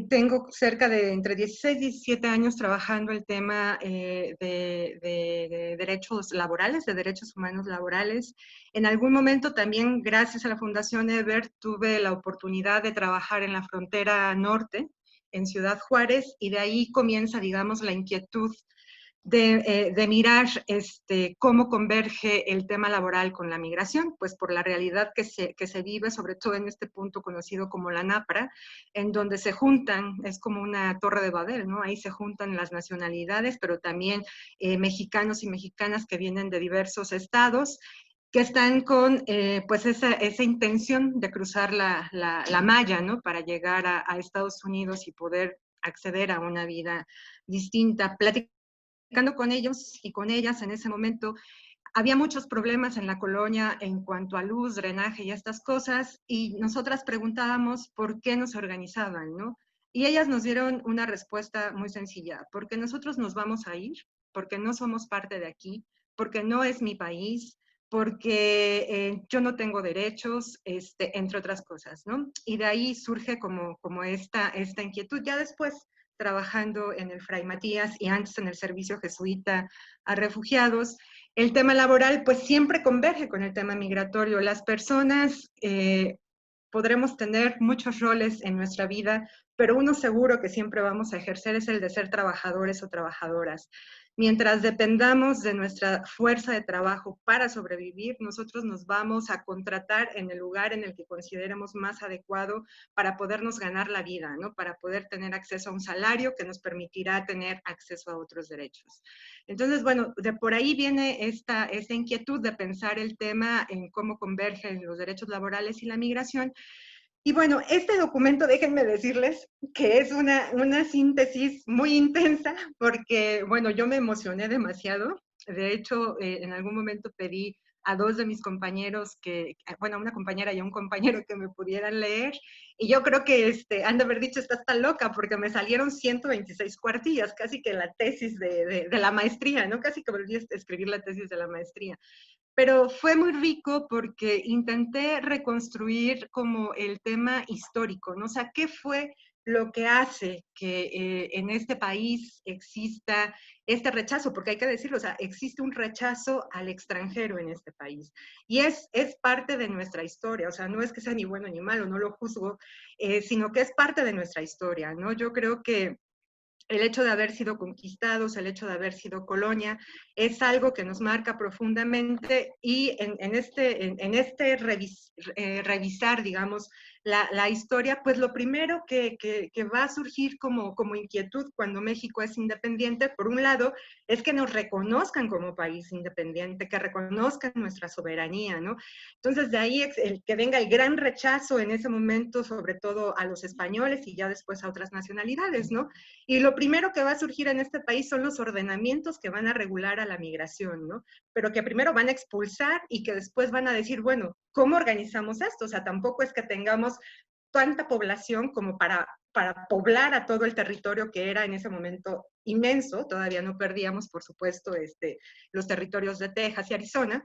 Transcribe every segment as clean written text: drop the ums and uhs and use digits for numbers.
tengo cerca de entre 16 y 17 años trabajando el tema de derechos laborales, de derechos humanos laborales. En algún momento también, gracias a la Fundación Eber, tuve la oportunidad de trabajar en la frontera norte, en Ciudad Juárez, y de ahí comienza, digamos, la inquietud de mirar cómo converge el tema laboral con la migración, pues por la realidad que se vive, sobre todo en este punto conocido como la NAPRA, en donde se juntan, es como una torre de Babel, ¿no? Ahí se juntan las nacionalidades, pero también mexicanos y mexicanas que vienen de diversos estados, que están con pues esa intención de cruzar la malla, ¿no? Para llegar a Estados Unidos y poder acceder a una vida distinta. Platicando con ellos y con ellas en ese momento, había muchos problemas en la colonia en cuanto a luz, drenaje y estas cosas, y nosotras preguntábamos por qué no se organizaban, ¿no? Y ellas nos dieron una respuesta muy sencilla: porque nosotros nos vamos a ir, porque no somos parte de aquí, porque no es mi país, porque yo no tengo derechos, entre otras cosas, ¿no? Y de ahí surge como esta inquietud. Ya después, trabajando en el Fray Matías y antes en el servicio jesuita a refugiados, el tema laboral pues siempre converge con el tema migratorio. Las personas podremos tener muchos roles en nuestra vida, pero uno seguro que siempre vamos a ejercer es el de ser trabajadores o trabajadoras. Mientras dependamos de nuestra fuerza de trabajo para sobrevivir, nosotros nos vamos a contratar en el lugar en el que consideremos más adecuado para podernos ganar la vida, ¿no? Para poder tener acceso a un salario que nos permitirá tener acceso a otros derechos. Entonces, bueno, de por ahí viene esta inquietud de pensar el tema en cómo convergen los derechos laborales y la migración. Y bueno, este documento, déjenme decirles que es una síntesis muy intensa, porque, bueno, yo me emocioné demasiado. De hecho, en algún momento pedí a dos de mis compañeros bueno, a una compañera y a un compañero que me pudieran leer, y yo creo que han de haber dicho: estás tan loca, porque me salieron 126 cuartillas, casi que la tesis de la maestría, ¿no? Casi que volví a escribir la tesis de la maestría. Pero fue muy rico porque intenté reconstruir como el tema histórico, ¿no? O sea, ¿qué fue lo que hace que en este país exista este rechazo? Porque hay que decirlo, o sea, existe un rechazo al extranjero en este país. Y es parte de nuestra historia, o sea, no es que sea ni bueno ni malo, no lo juzgo, sino que es parte de nuestra historia, ¿no? Yo creo que el hecho de haber sido conquistados, el hecho de haber sido colonia, es algo que nos marca profundamente, y en este revisar, digamos, la historia, pues lo primero que va a surgir como inquietud cuando México es independiente, por un lado, es que nos reconozcan como país independiente, que reconozcan nuestra soberanía, ¿no? Entonces, de ahí el que venga el gran rechazo en ese momento, sobre todo a los españoles y ya después a otras nacionalidades, ¿no? Y lo primero que va a surgir en este país son los ordenamientos que van a regular a la migración, ¿no? Pero que primero van a expulsar y que después van a decir, bueno, ¿cómo organizamos esto? O sea, tampoco es que tengamos tanta población como para poblar a todo el territorio que era en ese momento inmenso. Todavía no perdíamos, por supuesto, los territorios de Texas y Arizona.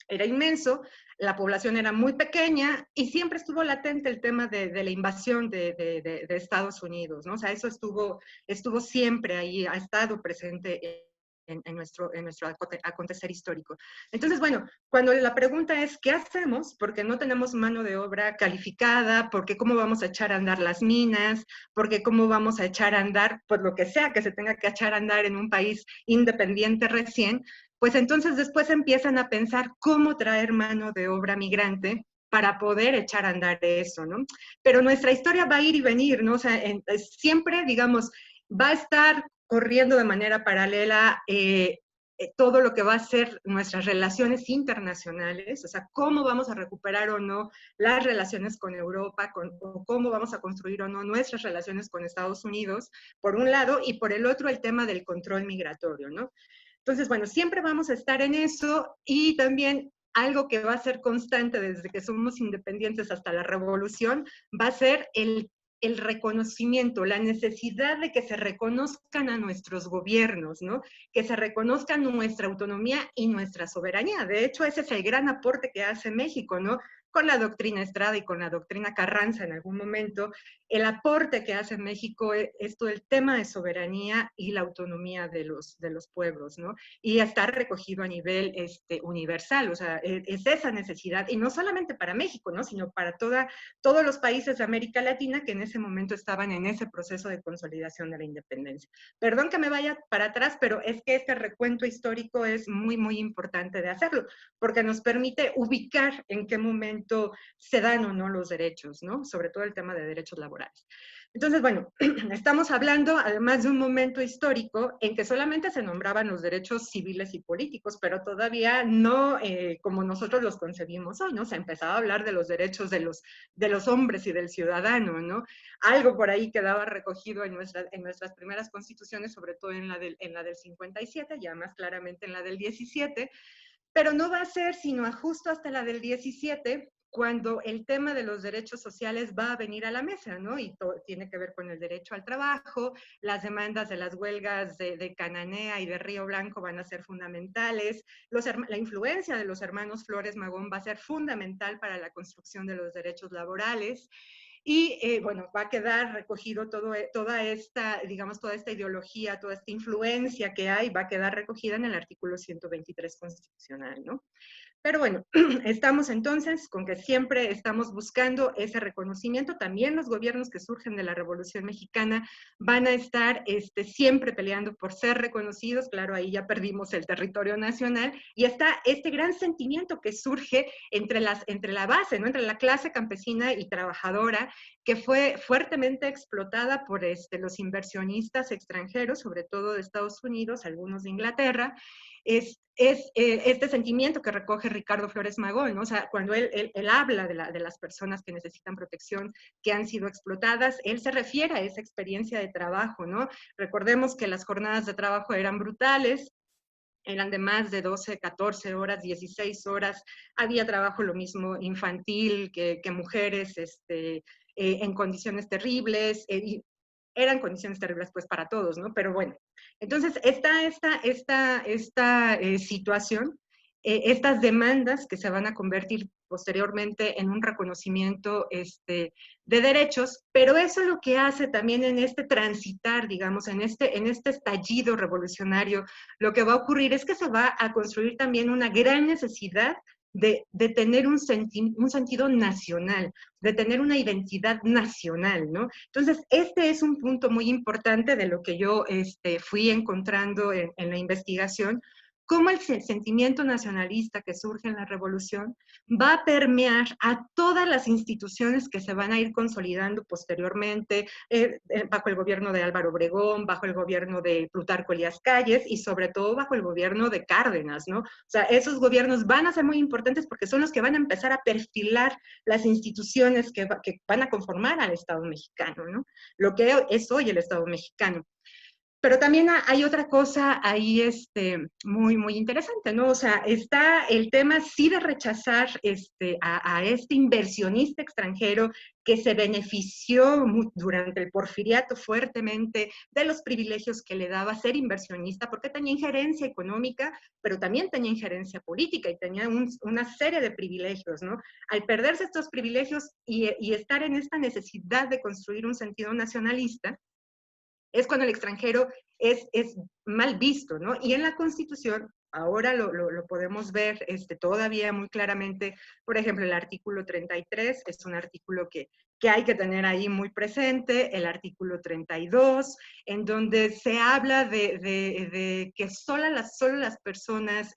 Era inmenso, la población era muy pequeña y siempre estuvo latente el tema de la invasión de Estados Unidos, ¿no? O sea, eso estuvo siempre ahí, ha estado presente en nuestro acontecer histórico. Entonces, bueno, cuando la pregunta es, ¿qué hacemos? Porque no tenemos mano de obra calificada, porque cómo vamos a echar a andar las minas, porque cómo vamos a echar a andar, pues lo que sea que se tenga que echar a andar en un país independiente recién, pues entonces después empiezan a pensar cómo traer mano de obra migrante para poder echar a andar eso, ¿no? Pero nuestra historia va a ir y venir, ¿no? O sea, siempre, digamos, va a estar corriendo de manera paralela todo lo que va a ser nuestras relaciones internacionales, o sea, cómo vamos a recuperar o no las relaciones con Europa, o cómo vamos a construir o no nuestras relaciones con Estados Unidos, por un lado, y por el otro el tema del control migratorio, ¿no? Entonces, bueno, siempre vamos a estar en eso, y también algo que va a ser constante desde que somos independientes hasta la revolución, va a ser el reconocimiento, la necesidad de que se reconozcan a nuestros gobiernos, ¿no? Que se reconozcan nuestra autonomía y nuestra soberanía. De hecho, ese es el gran aporte que hace México, ¿no? con la doctrina Estrada y con la doctrina Carranza en algún momento, el aporte que hace México es todo el tema de soberanía y la autonomía de los pueblos, ¿no? Y está recogido a nivel universal, o sea, es esa necesidad, y no solamente para México, ¿no? Sino para todos los países de América Latina que en ese momento estaban en ese proceso de consolidación de la independencia. Perdón que me vaya para atrás, pero es que este recuento histórico es muy, muy importante de hacerlo, porque nos permite ubicar en qué momento se dan o no los derechos, ¿no? Sobre todo el tema de derechos laborales. Entonces, bueno, estamos hablando además de un momento histórico en que solamente se nombraban los derechos civiles y políticos, pero todavía no como nosotros los concebimos hoy, ¿no? Se empezaba a hablar de los derechos de los hombres y del ciudadano, ¿no? Algo por ahí quedaba recogido en nuestras primeras constituciones, sobre todo en la del 57, ya más claramente en la del 17, pero no va a ser sino justo hasta la del 17 cuando el tema de los derechos sociales va a venir a la mesa, ¿no? Y tiene que ver con el derecho al trabajo, las demandas de las huelgas de Cananea y de Río Blanco van a ser fundamentales, la influencia de los hermanos Flores Magón va a ser fundamental para la construcción de los derechos laborales, y bueno, va a quedar recogido toda esta, digamos, toda esta ideología, toda esta influencia que hay, va a quedar recogida en el artículo 123 constitucional, ¿no? Pero bueno, estamos entonces con que siempre estamos buscando ese reconocimiento. También los gobiernos que surgen de la Revolución Mexicana van a estar siempre peleando por ser reconocidos. Claro, ahí ya perdimos el territorio nacional. Y está este gran sentimiento que surge entre la base, ¿no? Entre la clase campesina y trabajadora, que fue fuertemente explotada por los inversionistas extranjeros, sobre todo de Estados Unidos, algunos de Inglaterra. Este sentimiento que recoge Ricardo Flores Magón, ¿no? O sea, cuando él habla de las personas que necesitan protección, que han sido explotadas, él se refiere a esa experiencia de trabajo, ¿no? Recordemos que las jornadas de trabajo eran brutales, eran de más de 12, 14 horas, 16 horas, había trabajo lo mismo infantil que mujeres en condiciones terribles, y eran condiciones terribles pues para todos, ¿no? Pero bueno, entonces está esta situación, estas demandas que se van a convertir posteriormente en un reconocimiento de derechos, pero eso es lo que hace también en este transitar, digamos, en este estallido revolucionario, lo que va a ocurrir es que se va a construir también una gran necesidad de tener un sentido nacional, de tener una identidad nacional, ¿no? Entonces, este es un punto muy importante de lo que yo fui encontrando en la investigación, cómo el sentimiento nacionalista que surge en la revolución va a permear a todas las instituciones que se van a ir consolidando posteriormente, bajo el gobierno de Álvaro Obregón, bajo el gobierno de Plutarco Elías Calles y sobre todo bajo el gobierno de Cárdenas, ¿no? O sea, esos gobiernos van a ser muy importantes porque son los que van a empezar a perfilar las instituciones que van a conformar al Estado mexicano, ¿no? Lo que es hoy el Estado mexicano. Pero también hay otra cosa ahí muy, muy interesante, ¿no? O sea, está el tema sí de rechazar a este inversionista extranjero que se benefició durante el porfiriato fuertemente de los privilegios que le daba ser inversionista, porque tenía injerencia económica, pero también tenía injerencia política y tenía una serie de privilegios, ¿no? Al perderse estos privilegios y estar en esta necesidad de construir un sentido nacionalista, es cuando el extranjero es mal visto, ¿no? Y en la Constitución, ahora lo podemos ver todavía muy claramente, por ejemplo, el artículo 33 es un artículo que hay que tener ahí muy presente, el artículo 32, en donde se habla de que solo las personas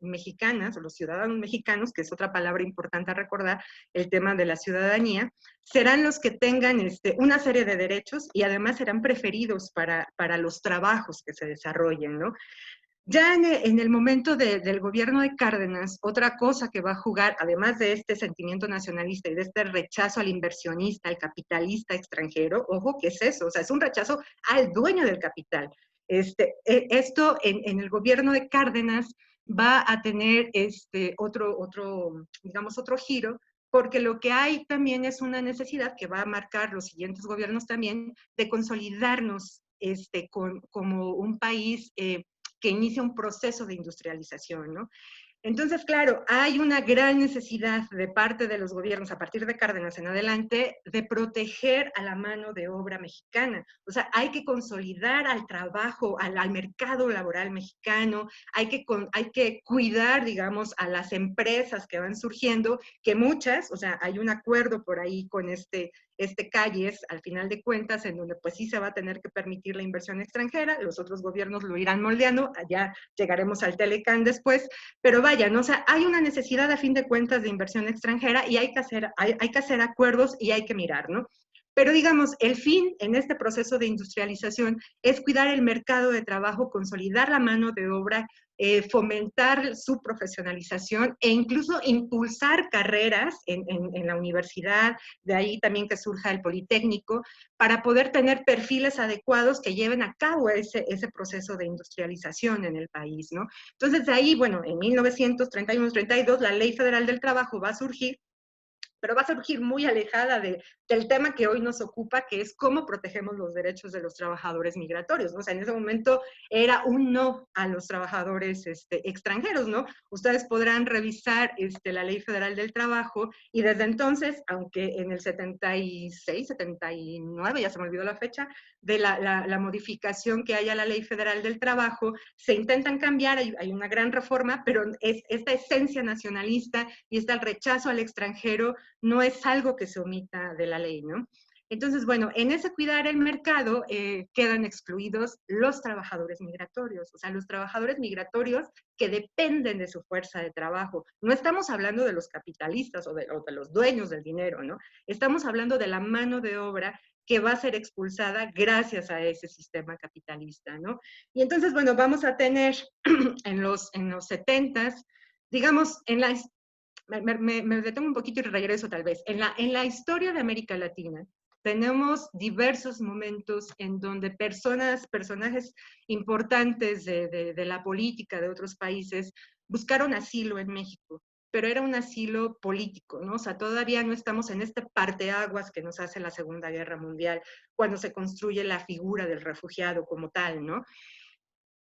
mexicanas, o los ciudadanos mexicanos, que es otra palabra importante a recordar, el tema de la ciudadanía, serán los que tengan una serie de derechos y además serán preferidos para los trabajos que se desarrollen, ¿no? Ya en el momento del gobierno de Cárdenas, otra cosa que va a jugar, además de este sentimiento nacionalista y de este rechazo al inversionista, al capitalista extranjero, ojo, ¿qué es eso? O sea, es un rechazo al dueño del capital. Esto en el gobierno de Cárdenas va a tener digamos, otro giro, porque lo que hay también es una necesidad que va a marcar los siguientes gobiernos también de consolidarnos como un país que inicia un proceso de industrialización, ¿no? Entonces, claro, hay una gran necesidad de parte de los gobiernos, a partir de Cárdenas en adelante, de proteger a la mano de obra mexicana. O sea, hay que consolidar al trabajo, al mercado laboral mexicano, hay que cuidar, digamos, a las empresas que van surgiendo, que muchas, o sea, hay un acuerdo por ahí con Calles, al final de cuentas, en donde pues sí se va a tener que permitir la inversión extranjera, los otros gobiernos lo irán moldeando, allá llegaremos al Telecán después, pero vaya, ¿no? O sea, hay una necesidad a fin de cuentas de inversión extranjera y hay que hacer acuerdos y hay que mirar, ¿no? Pero digamos, el fin en este proceso de industrialización es cuidar el mercado de trabajo, consolidar la mano de obra, fomentar su profesionalización e incluso impulsar carreras en la universidad, de ahí también que surja el Politécnico, para poder tener perfiles adecuados que lleven a cabo ese proceso de industrialización en el país, ¿no? Entonces, de ahí, bueno, en 1931-32 la Ley Federal del Trabajo va a surgir, pero va a surgir muy alejada del tema que hoy nos ocupa, que es cómo protegemos los derechos de los trabajadores migratorios, ¿no? O sea, en ese momento era un no a los trabajadores extranjeros, ¿no? Ustedes podrán revisar la Ley Federal del Trabajo y desde entonces, aunque en el 76, 79, ya se me olvidó la fecha, de la modificación que hay a la Ley Federal del Trabajo, se intentan cambiar, hay una gran reforma, pero esta esencia nacionalista y este rechazo al extranjero no es algo que se omita de la ley, ¿no? Entonces, bueno, en ese cuidar el mercado quedan excluidos los trabajadores migratorios, o sea, los trabajadores migratorios que dependen de su fuerza de trabajo. No estamos hablando de los capitalistas o de los dueños del dinero, ¿no? Estamos hablando de la mano de obra que va a ser expulsada gracias a ese sistema capitalista, ¿no? Y entonces, bueno, vamos a tener en los 70s, digamos, me detengo un poquito y regreso tal vez. En la historia de América Latina, tenemos diversos momentos en donde personajes importantes de la política de otros países buscaron asilo en México, pero era un asilo político, ¿no? O sea, todavía no estamos en este parteaguas que nos hace la Segunda Guerra Mundial, cuando se construye la figura del refugiado como tal, ¿no?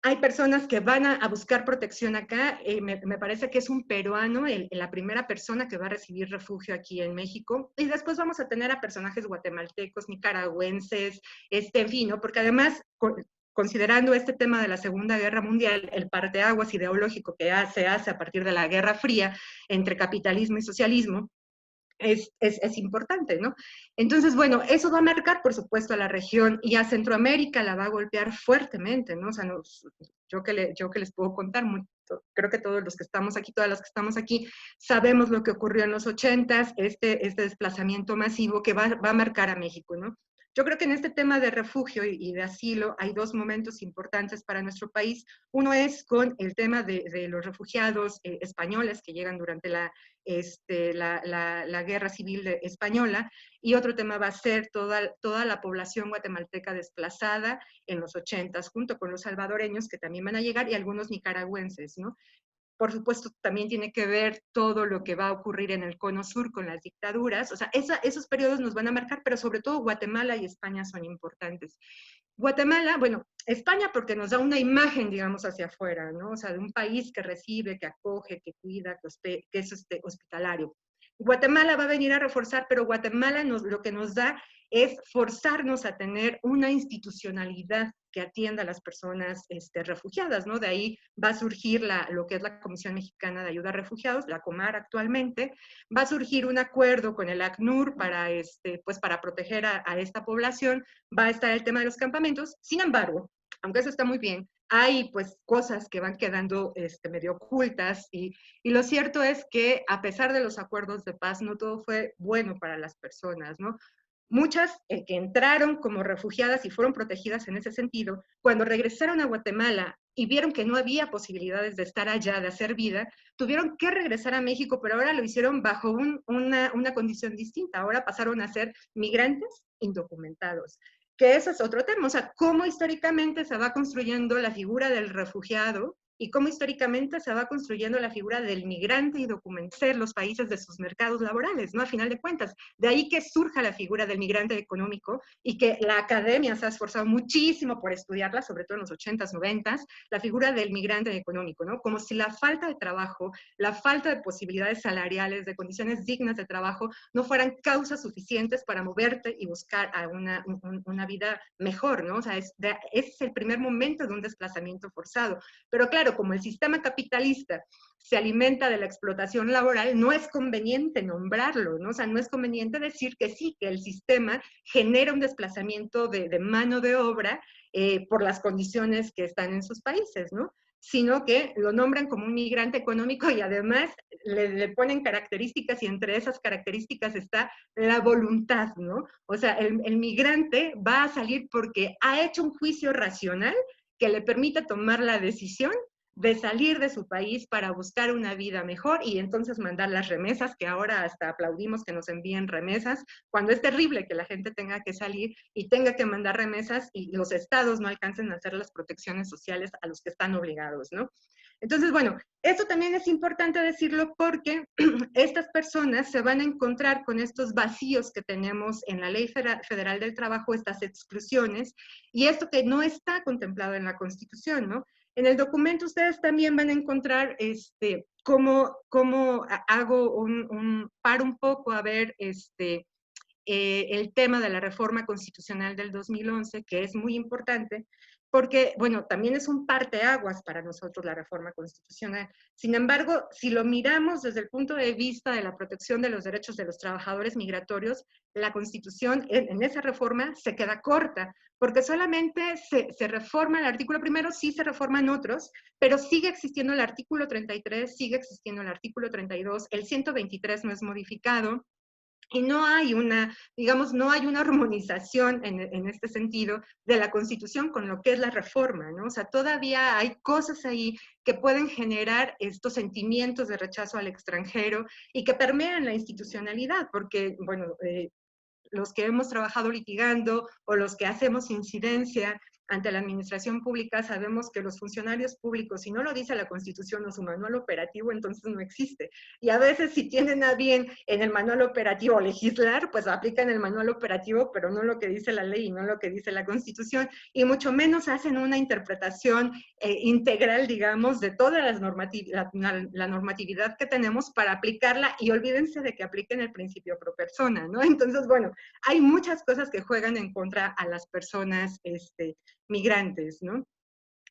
Hay personas que van a buscar protección acá. Me parece que es un peruano, la primera persona que va a recibir refugio aquí en México. Y después vamos a tener a personajes guatemaltecos, nicaragüenses, en fin, ¿no? Porque además, considerando este tema de la Segunda Guerra Mundial, el parteaguas ideológico que se hace a partir de la Guerra Fría entre capitalismo y socialismo, es importante, ¿no? Entonces, bueno, eso va a marcar, por supuesto, a la región y a Centroamérica la va a golpear fuertemente, ¿no? O sea, yo que les puedo contar, creo que todos los que estamos aquí, todas las que estamos aquí, sabemos lo que ocurrió en los 80s, este desplazamiento masivo que va a marcar a México, ¿no? Yo creo que en este tema de refugio y de asilo hay dos momentos importantes para nuestro país. Uno es con el tema de los refugiados españoles que llegan durante la guerra civil española, y otro tema va a ser toda la población guatemalteca desplazada en los 80s, junto con los salvadoreños que también van a llegar y algunos nicaragüenses, ¿no? Por supuesto, también tiene que ver todo lo que va a ocurrir en el cono sur con las dictaduras. O sea, esos periodos nos van a marcar, pero sobre todo Guatemala y España son importantes. Guatemala, bueno, España porque nos da una imagen, digamos, hacia afuera, ¿no? O sea, de un país que recibe, que acoge, que cuida, que es hospitalario. Guatemala va a venir a reforzar, pero Guatemala lo que nos da es forzarnos a tener una institucionalidad que atienda a las personas refugiadas, ¿no? De ahí va a surgir lo que es la Comisión Mexicana de Ayuda a Refugiados, la COMAR actualmente, va a surgir un acuerdo con el ACNUR pues para proteger a esta población, va a estar el tema de los campamentos. Sin embargo, aunque eso está muy bien, hay pues cosas que van quedando medio ocultas y lo cierto es que a pesar de los acuerdos de paz, no todo fue bueno para las personas, ¿no? Muchas que entraron como refugiadas y fueron protegidas en ese sentido, cuando regresaron a Guatemala y vieron que no había posibilidades de estar allá, de hacer vida, tuvieron que regresar a México, pero ahora lo hicieron bajo una condición distinta. Ahora pasaron a ser migrantes indocumentados, que eso es otro tema. O sea, cómo históricamente se va construyendo la figura del refugiado y cómo históricamente se va construyendo la figura del migrante y documentar los países de sus mercados laborales, ¿no? A final de cuentas, de ahí que surja la figura del migrante económico y que la academia se ha esforzado muchísimo por estudiarla, sobre todo en los 80s, 90s, la figura del migrante económico, ¿no? Como si la falta de trabajo, la falta de posibilidades salariales, de condiciones dignas de trabajo, no fueran causas suficientes para moverte y buscar a una vida mejor, ¿no? O sea, ese es el primer momento de un desplazamiento forzado. Pero claro, como el sistema capitalista se alimenta de la explotación laboral, no es conveniente nombrarlo, ¿no? O sea, no es conveniente decir que sí, que el sistema genera un desplazamiento de mano de obra por las condiciones que están en sus países, ¿no? Sino que lo nombran como un migrante económico y además le ponen características y entre esas características está la voluntad, ¿no? O sea, el migrante va a salir porque ha hecho un juicio racional que le permita tomar la decisión de salir de su país para buscar una vida mejor y entonces mandar las remesas, que ahora hasta aplaudimos que nos envíen remesas, cuando es terrible que la gente tenga que salir y tenga que mandar remesas y los estados no alcancen a hacer las protecciones sociales a los que están obligados, ¿no? Entonces, bueno, eso también es importante decirlo porque estas personas se van a encontrar con estos vacíos que tenemos en la Ley Federal del Trabajo, estas exclusiones, y esto que no está contemplado en la Constitución, ¿no? En el documento ustedes también van a encontrar cómo hago paro un poco a ver el tema de la reforma constitucional del 2011, que es muy importante, porque, bueno, también es un parteaguas para nosotros la reforma constitucional. Sin embargo, si lo miramos desde el punto de vista de la protección de los derechos de los trabajadores migratorios, la Constitución en esa reforma se queda corta, porque solamente se reforma el artículo primero, sí se reforman otros, pero sigue existiendo el artículo 33, sigue existiendo el artículo 32, el 123 no es modificado, y no hay digamos, no hay una armonización en este sentido de la Constitución con lo que es la reforma, ¿no? O sea, todavía hay cosas ahí que pueden generar estos sentimientos de rechazo al extranjero y que permean la institucionalidad, porque, bueno, los que hemos trabajado litigando o los que hacemos incidencia ante la administración pública sabemos que los funcionarios públicos, si no lo dice la Constitución o su manual operativo, entonces no existe. Y a veces si tienen a bien en el manual operativo legislar, pues aplican el manual operativo, pero no lo que dice la ley y no lo que dice la Constitución, y mucho menos hacen una interpretación integral, digamos, de toda la normatividad que tenemos para aplicarla, y olvídense de que apliquen el principio pro persona, ¿no? Entonces, bueno, hay muchas cosas que juegan en contra a las personas migrantes, ¿no?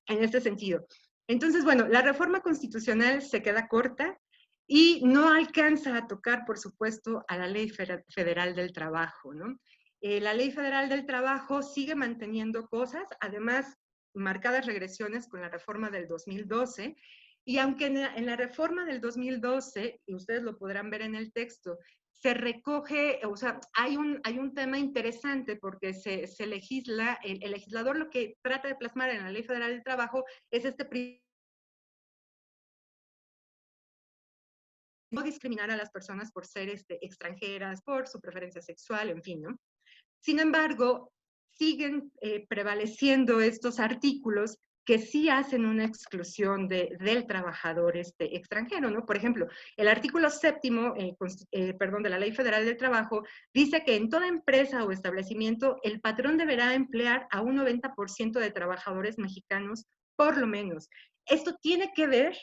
En este sentido. Entonces, bueno, la reforma constitucional se queda corta y no alcanza a tocar, por supuesto, a la Ley Federal del Trabajo, ¿no? La Ley Federal del Trabajo sigue manteniendo cosas, además, marcadas regresiones con la reforma del 2012, y aunque en la reforma del 2012, y ustedes lo podrán ver en el texto, se recoge, o sea, hay un tema interesante porque se legisla, el legislador lo que trata de plasmar en la Ley Federal del Trabajo es no discriminar a las personas por ser extranjeras, por su preferencia sexual, en fin, ¿no? Sin embargo, siguen prevaleciendo estos artículos que sí hacen una exclusión del trabajador extranjero, ¿no? Por ejemplo, el artículo 7º, de la Ley Federal del Trabajo, dice que en toda empresa o establecimiento el patrón deberá emplear a un 90% de trabajadores mexicanos, por lo menos. Esto tiene que ver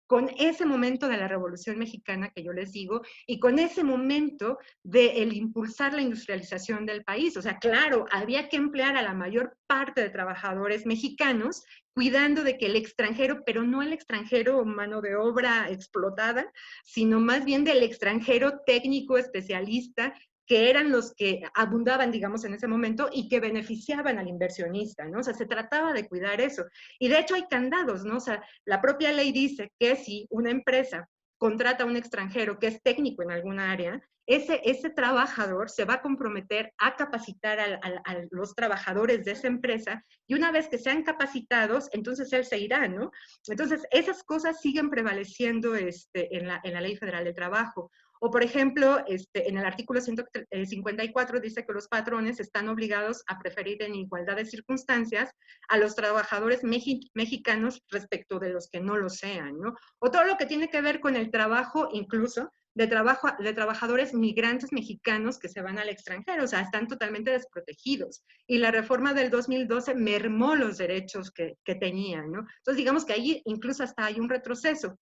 con ese momento de la Revolución Mexicana que yo les digo, y con ese momento de el impulsar la industrialización del país. O sea, claro, había que emplear a la mayor parte de trabajadores mexicanos, cuidando de que el extranjero, pero no el extranjero mano de obra explotada, sino más bien del extranjero técnico especialista, que eran los que abundaban, digamos, en ese momento y que beneficiaban al inversionista, ¿no? O sea, se trataba de cuidar eso. Y de hecho hay candados, ¿no? O sea, la propia ley dice que si una empresa contrata a un extranjero que es técnico en alguna área, ese trabajador se va a comprometer a capacitar a los trabajadores de esa empresa, y una vez que sean capacitados, entonces él se irá, ¿no? Entonces, esas cosas siguen prevaleciendo en la Ley Federal del Trabajo. O, por ejemplo, en el artículo 154 dice que los patrones están obligados a preferir en igualdad de circunstancias a los trabajadores mexicanos respecto de los que no lo sean, ¿no? O todo lo que tiene que ver con el trabajo, incluso, de trabajadores migrantes mexicanos que se van al extranjero, o sea, están totalmente desprotegidos. Y la reforma del 2012 mermó los derechos que tenían, ¿no? Entonces, digamos que ahí incluso hasta hay un retroceso.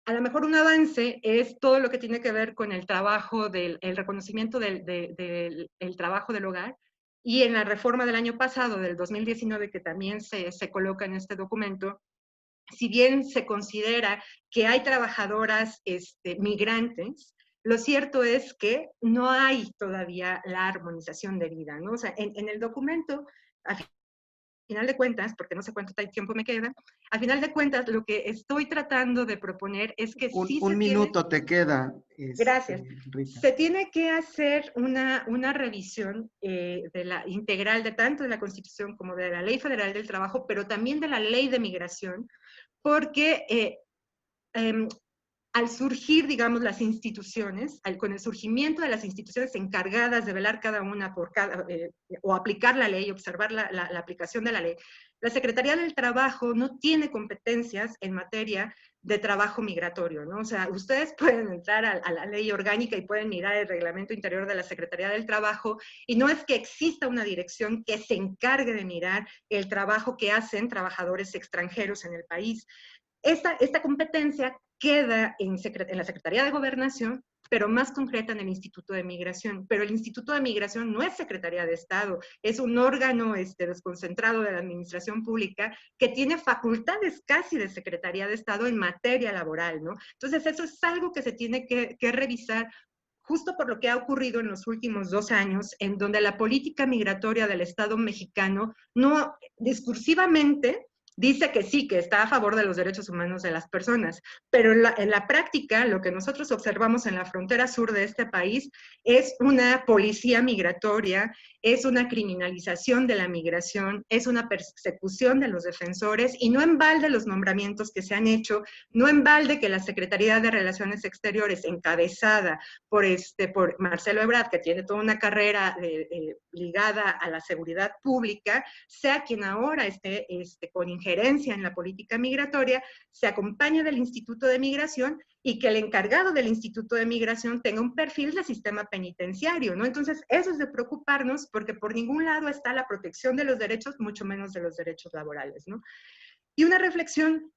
A lo mejor un avance es todo lo que tiene que ver con el trabajo, el reconocimiento del trabajo del hogar, y en la reforma del año pasado, del 2019, que también se coloca en este documento, si bien se considera que hay trabajadoras migrantes, lo cierto es que no hay todavía la armonización de vida, ¿no? O sea, en el documento, a final de cuentas, porque no sé cuánto tiempo me queda, a final de cuentas lo que estoy tratando de proponer es que sí Un se tiene, minuto te queda, gracias, Rita. se tiene que hacer una revisión de la integral de tanto de la Constitución como de la Ley Federal del Trabajo, pero también de la Ley de Migración, porque eh, al surgir, digamos, las instituciones, con el surgimiento de las instituciones encargadas de velar cada una por o aplicar la ley, observar la aplicación de la ley, la Secretaría del Trabajo no tiene competencias en materia de trabajo migratorio, ¿no? O sea, ustedes pueden entrar a la ley orgánica y pueden mirar el reglamento interior de la Secretaría del Trabajo, y no es que exista una dirección que se encargue de mirar el trabajo que hacen trabajadores extranjeros en el país. Esta competencia queda en la Secretaría de Gobernación, pero más concreta en el Instituto de Migración. Pero el Instituto de Migración no es Secretaría de Estado, es un órgano desconcentrado de la Administración Pública que tiene facultades casi de Secretaría de Estado en materia laboral, ¿no? Entonces, eso es algo que se tiene que revisar justo por lo que ha ocurrido en los últimos 2 años, en donde la política migratoria del Estado mexicano no discursivamente dice que sí, que está a favor de los derechos humanos de las personas, pero en la práctica lo que nosotros observamos en la frontera sur de este país es una policía migratoria, es una criminalización de la migración, es una persecución de los defensores, y no en balde los nombramientos que se han hecho, no en balde que la Secretaría de Relaciones Exteriores, encabezada por Marcelo Ebrard, que tiene toda una carrera ligada a la seguridad pública, sea quien ahora esté con injerencia en la política migratoria, se acompañe del Instituto de Migración, y que el encargado del Instituto de Migración tenga un perfil de sistema penitenciario, ¿no? Entonces, eso es de preocuparnos, porque por ningún lado está la protección de los derechos, mucho menos de los derechos laborales, ¿no? Y una reflexión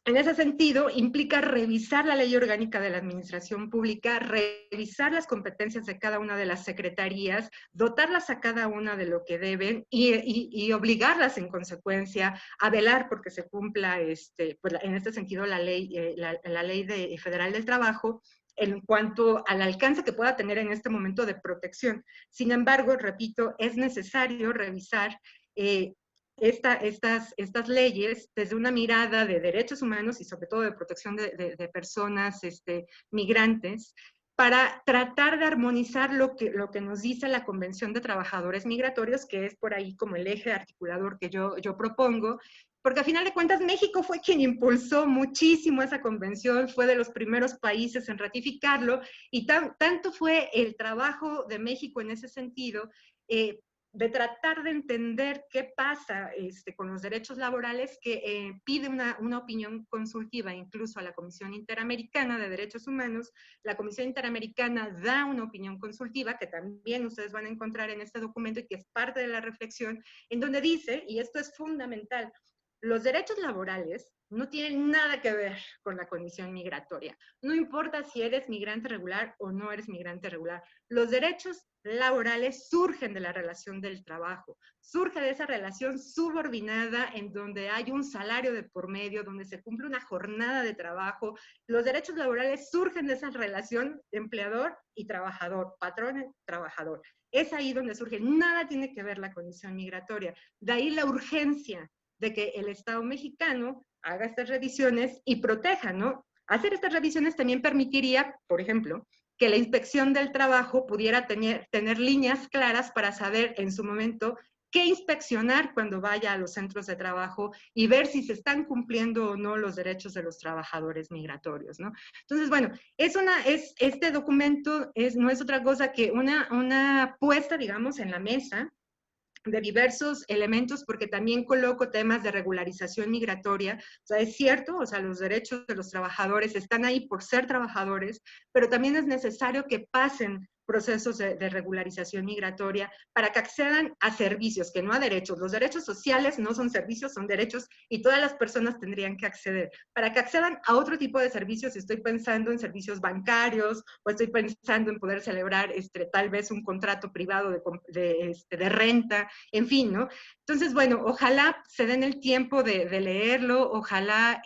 en ese sentido, implica revisar la ley orgánica de la administración pública, revisar las competencias de cada una de las secretarías, dotarlas a cada una de lo que deben, y obligarlas en consecuencia a velar porque se cumpla, pues, en este sentido, la ley, federal del trabajo, en cuanto al alcance que pueda tener en este momento de protección. Sin embargo, repito, es necesario revisar estas leyes desde una mirada de derechos humanos y sobre todo de protección de personas migrantes, para tratar de armonizar lo que nos dice la Convención de Trabajadores Migratorios, que es por ahí como el eje articulador que yo propongo, porque a final de cuentas México fue quien impulsó muchísimo esa convención, fue de los primeros países en ratificarlo, y tanto fue el trabajo de México en ese sentido, de tratar de entender qué pasa con los derechos laborales, que pide una opinión consultiva incluso a la Comisión Interamericana de Derechos Humanos. La Comisión Interamericana da una opinión consultiva, que también ustedes van a encontrar en este documento y que es parte de la reflexión, en donde dice, y esto es fundamental, los derechos laborales no tienen nada que ver con la condición migratoria. No importa si eres migrante regular o no eres migrante regular. Los derechos laborales surgen de la relación del trabajo, surge de esa relación subordinada en donde hay un salario de por medio, donde se cumple una jornada de trabajo. Los derechos laborales surgen de esa relación empleador y trabajador, patrón-trabajador. Es ahí donde surge. Nada tiene que ver la condición migratoria. De ahí la urgencia de que el Estado mexicano haga estas revisiones y proteja, ¿no? Hacer estas revisiones también permitiría, por ejemplo, que la inspección del trabajo pudiera tener líneas claras para saber en su momento qué inspeccionar cuando vaya a los centros de trabajo y ver si se están cumpliendo o no los derechos de los trabajadores migratorios, ¿no? Entonces, bueno, este documento no es otra cosa que una puesta, digamos, en la mesa de diversos elementos, porque también coloco temas de regularización migratoria. O sea, es cierto, o sea, los derechos de los trabajadores están ahí por ser trabajadores, pero también es necesario que pasen procesos de regularización migratoria para que accedan a servicios, que no a derechos. Los derechos sociales no son servicios, son derechos y todas las personas tendrían que acceder. Para que accedan a otro tipo de servicios, estoy pensando en servicios bancarios o estoy pensando en poder celebrar tal vez un contrato privado de renta, en fin, ¿no? Entonces, bueno, ojalá se den el tiempo de leerlo, ojalá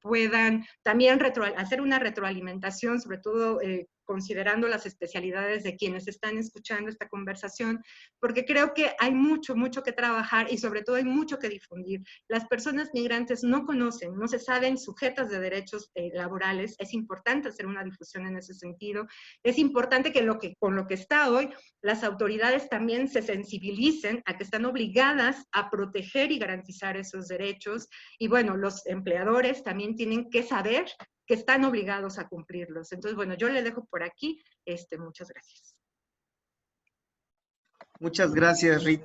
puedan también hacer una retroalimentación, sobre todo considerando las especialidades de quienes están escuchando esta conversación, porque creo que hay mucho, mucho que trabajar y sobre todo hay mucho que difundir. Las personas migrantes no conocen, no se saben sujetas de derechos laborales, es importante hacer una difusión en ese sentido, es importante que con lo que está hoy, las autoridades también se sensibilicen a que están obligadas a proteger y garantizar esos derechos, y bueno, los empleadores también tienen que saber que están obligados a cumplirlos. Entonces, bueno, yo le dejo por aquí. Muchas gracias. Muchas gracias, Rita.